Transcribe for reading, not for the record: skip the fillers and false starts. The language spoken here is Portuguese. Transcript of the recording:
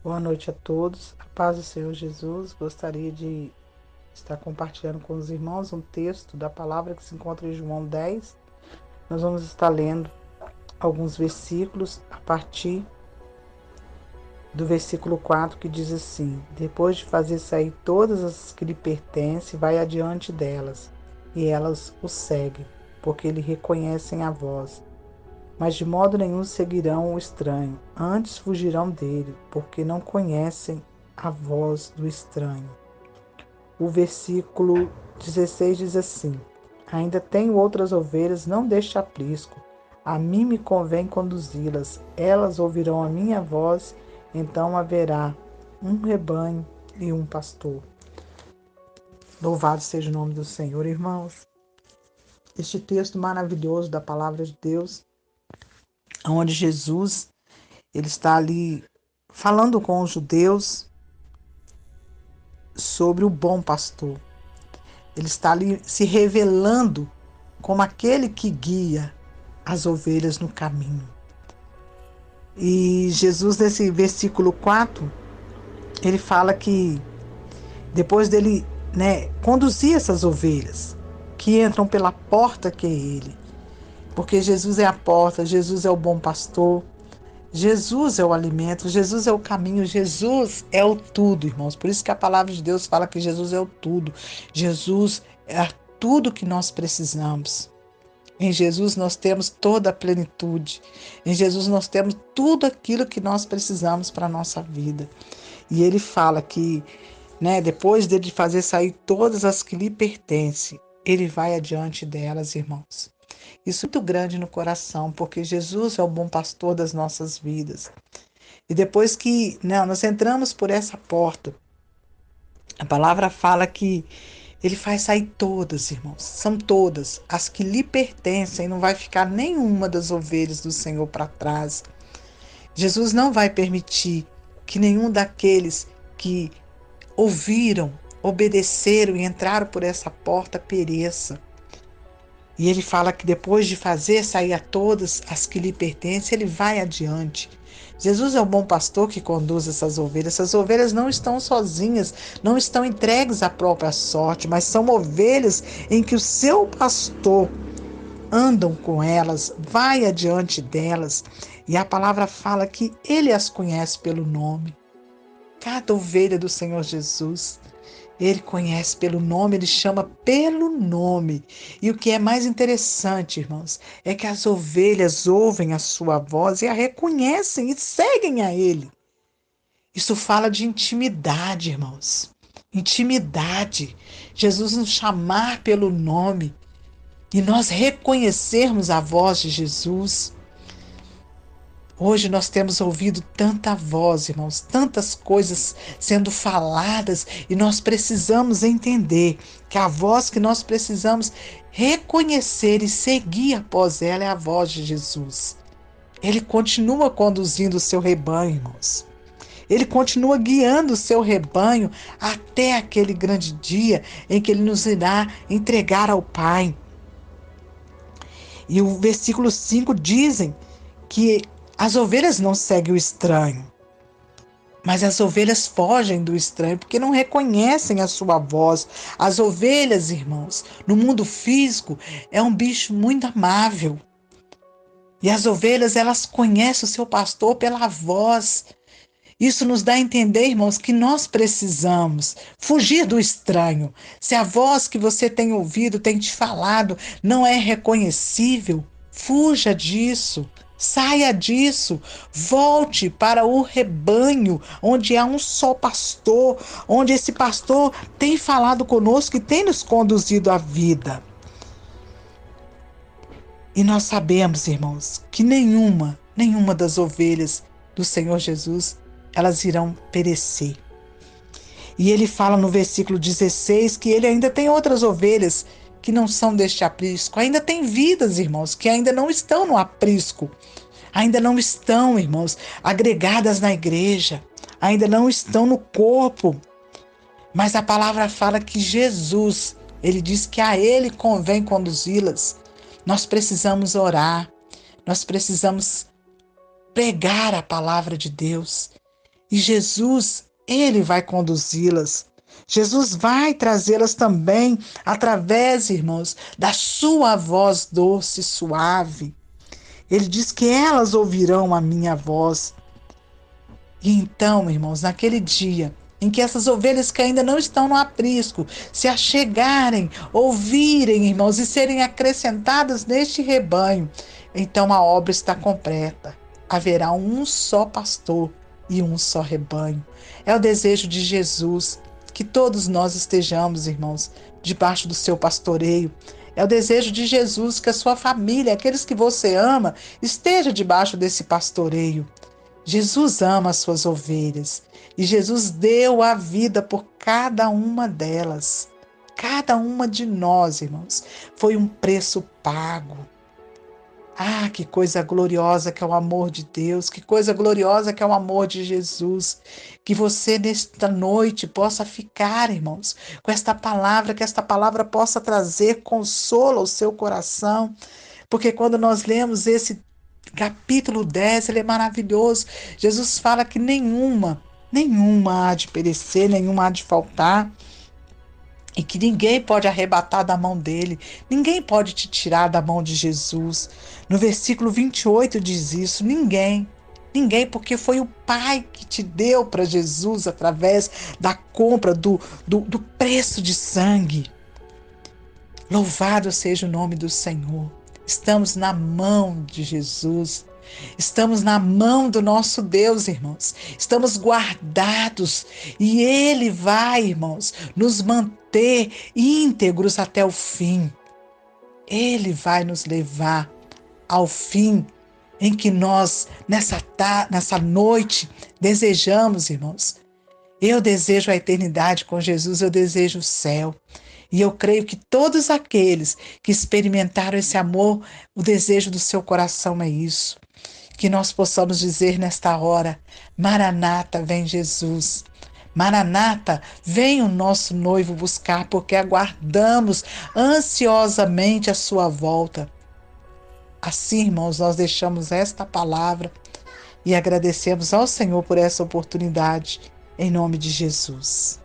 Boa noite a todos. A paz do Senhor Jesus. Gostaria de estar compartilhando com os irmãos um texto da palavra que se encontra em João 10. Nós vamos estar lendo alguns versículos a partir do versículo 4, que diz assim: Depois de fazer sair todas as que lhe pertencem, vai adiante delas, e elas o seguem, porque lhe reconhecem a voz. Mas de modo nenhum seguirão o estranho, antes fugirão dele, porque não conhecem a voz do estranho. O versículo 16 diz assim: Ainda tenho outras ovelhas, não deste aprisco. A mim me convém conduzi-las. Elas ouvirão a minha voz, então haverá um rebanho e um pastor. Louvado seja o nome do Senhor, irmãos. Este texto maravilhoso da palavra de Deus, onde Jesus ele está ali falando com os judeus sobre o bom pastor. Ele está ali se revelando como aquele que guia as ovelhas no caminho. E Jesus, nesse versículo 4, ele fala que depois dele conduzir essas ovelhas, que entram pela porta que é ele, porque Jesus é a porta, Jesus é o bom pastor, Jesus é o alimento, Jesus é o caminho, Jesus é o tudo, irmãos. Por isso que a palavra de Deus fala que Jesus é o tudo. Jesus é tudo que nós precisamos. Em Jesus nós temos toda a plenitude. Em Jesus nós temos tudo aquilo que nós precisamos para a nossa vida. E ele fala que, depois dele fazer sair todas as que lhe pertencem, ele vai adiante delas, irmãos. Isso é muito grande no coração, porque Jesus é o bom pastor das nossas vidas. E depois que nós entramos por essa porta, a palavra fala que ele faz sair todas, irmãos. São todas as que lhe pertencem. Não vai ficar nenhuma das ovelhas do Senhor para trás. Jesus não vai permitir que nenhum daqueles que ouviram, obedeceram e entraram por essa porta pereça. E ele fala que depois de fazer sair a todas as que lhe pertencem, ele vai adiante. Jesus é o bom pastor que conduz essas ovelhas. Essas ovelhas não estão sozinhas, não estão entregues à própria sorte, mas são ovelhas em que o seu pastor andam com elas, vai adiante delas. E a palavra fala que ele as conhece pelo nome. Cada ovelha do Senhor Jesus, ele conhece pelo nome, ele chama pelo nome. E o que é mais interessante, irmãos, é que as ovelhas ouvem a sua voz e a reconhecem e seguem a ele. Isso fala de intimidade, irmãos. Intimidade. Jesus nos chamar pelo nome e nós reconhecermos a voz de Jesus. Hoje nós temos ouvido tanta voz, irmãos, tantas coisas sendo faladas e nós precisamos entender que a voz que nós precisamos reconhecer e seguir após ela é a voz de Jesus. Ele continua conduzindo o seu rebanho, irmãos. Ele continua guiando o seu rebanho até aquele grande dia em que ele nos irá entregar ao Pai. E o versículo 5 dizem que as ovelhas não seguem o estranho, mas as ovelhas fogem do estranho porque não reconhecem a sua voz. As ovelhas, irmãos, no mundo físico, é um bicho muito amável. E as ovelhas, elas conhecem o seu pastor pela voz. Isso nos dá a entender, irmãos, que nós precisamos fugir do estranho. Se a voz que você tem ouvido, tem te falado, não é reconhecível, fuja disso. Saia disso, volte para o rebanho, onde há um só pastor, onde esse pastor tem falado conosco e tem nos conduzido à vida. E nós sabemos, irmãos, que nenhuma das ovelhas do Senhor Jesus, elas irão perecer. E ele fala no versículo 16 que ele ainda tem outras ovelhas que não são deste aprisco. Ainda tem vidas, irmãos, que ainda não estão no aprisco. Ainda não estão, irmãos, agregadas na igreja. Ainda não estão no corpo. Mas a palavra fala que Jesus, ele diz que a ele convém conduzi-las. Nós precisamos orar. Nós precisamos pregar a palavra de Deus. E Jesus, ele vai conduzi-las. Jesus vai trazê-las também através, irmãos, da sua voz doce e suave. Ele diz que elas ouvirão a minha voz. E então, irmãos, naquele dia em que essas ovelhas que ainda não estão no aprisco se achegarem, ouvirem, irmãos, e serem acrescentadas neste rebanho, então a obra está completa. Haverá um só pastor e um só rebanho. É o desejo de Jesus que todos nós estejamos, irmãos, debaixo do seu pastoreio. É o desejo de Jesus que a sua família, aqueles que você ama, esteja debaixo desse pastoreio. Jesus ama as suas ovelhas e Jesus deu a vida por cada uma delas. Cada uma de nós, irmãos, foi um preço pago. Ah, que coisa gloriosa que é o amor de Deus, que coisa gloriosa que é o amor de Jesus. Que você nesta noite possa ficar, irmãos, com esta palavra, que esta palavra possa trazer consolo ao seu coração. Porque quando nós lemos esse capítulo 10, ele é maravilhoso. Jesus fala que nenhuma há de perecer, nenhuma há de faltar. E que ninguém pode arrebatar da mão dele, ninguém pode te tirar da mão de Jesus. No versículo 28 diz isso: ninguém, porque foi o Pai que te deu para Jesus através da compra, do preço de sangue. Louvado seja o nome do Senhor. Estamos na mão de Jesus. Estamos na mão do nosso Deus, irmãos. Estamos guardados e Ele vai, irmãos, nos manter íntegros até o fim. Ele vai nos levar ao fim em que nós, nessa noite, desejamos, irmãos. Eu desejo a eternidade com Jesus, eu desejo o céu. E eu creio que todos aqueles que experimentaram esse amor, o desejo do seu coração é isso. Que nós possamos dizer nesta hora: Maranata, vem Jesus. Maranata, vem o nosso noivo buscar, porque aguardamos ansiosamente a sua volta. Assim, irmãos, nós deixamos esta palavra e agradecemos ao Senhor por essa oportunidade, em nome de Jesus.